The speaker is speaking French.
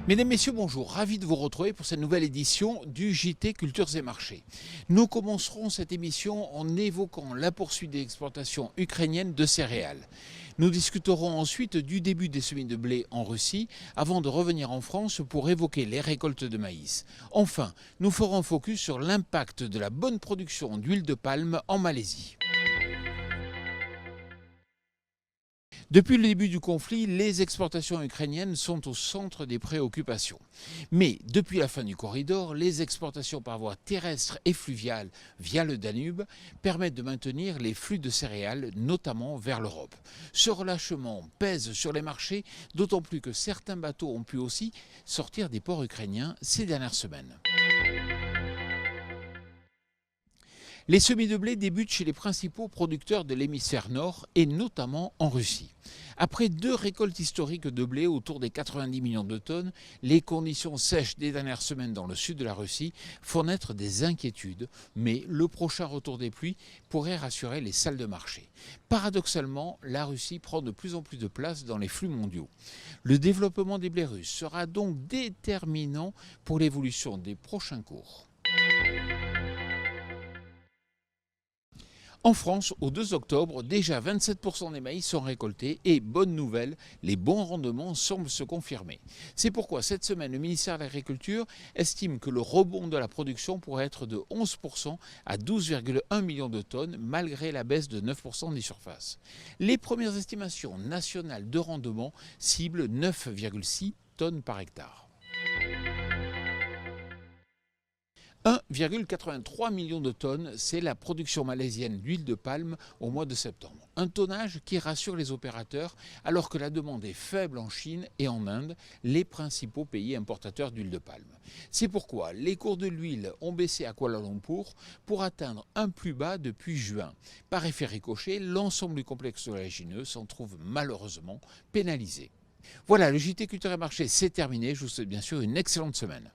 Mesdames, Messieurs, bonjour. Ravi de vous retrouver pour cette nouvelle édition du JT Cultures et Marchés. Nous commencerons cette émission en évoquant la poursuite des exportations ukrainiennes de céréales. Nous discuterons ensuite du début des semis de blé en Russie avant de revenir en France pour évoquer les récoltes de maïs. Enfin, nous ferons focus sur l'impact de la bonne production d'huile de palme en Malaisie. Depuis le début du conflit, les exportations ukrainiennes sont au centre des préoccupations. Mais depuis la fin du corridor, les exportations par voie terrestre et fluviale via le Danube permettent de maintenir les flux de céréales, notamment vers l'Europe. Ce relâchement pèse sur les marchés, d'autant plus que certains bateaux ont pu aussi sortir des ports ukrainiens ces dernières semaines. Les semis de blé débutent chez les principaux producteurs de l'hémisphère nord et notamment en Russie. Après 2 récoltes historiques de blé autour des 90 millions de tonnes, les conditions sèches des dernières semaines dans le sud de la Russie font naître des inquiétudes, mais le prochain retour des pluies pourrait rassurer les salles de marché. Paradoxalement, la Russie prend de plus en plus de place dans les flux mondiaux. Le développement des blés russes sera donc déterminant pour l'évolution des prochains cours. En France, au 2 octobre, déjà 27% des maïs sont récoltés et, bonne nouvelle, les bons rendements semblent se confirmer. C'est pourquoi cette semaine, le ministère de l'Agriculture estime que le rebond de la production pourrait être de 11% à 12,1 millions de tonnes, malgré la baisse de 9% des surfaces. Les premières estimations nationales de rendement ciblent 9,6 tonnes par hectare. 1,83 million de tonnes, c'est la production malaisienne d'huile de palme au mois de septembre. Un tonnage qui rassure les opérateurs alors que la demande est faible en Chine et en Inde, les principaux pays importateurs d'huile de palme. C'est pourquoi les cours de l'huile ont baissé à Kuala Lumpur pour atteindre un plus bas depuis juin. Par effet ricochet, l'ensemble du complexe oléagineux s'en trouve malheureusement pénalisé. Voilà, le JT Culture et Marché, c'est terminé. Je vous souhaite bien sûr une excellente semaine.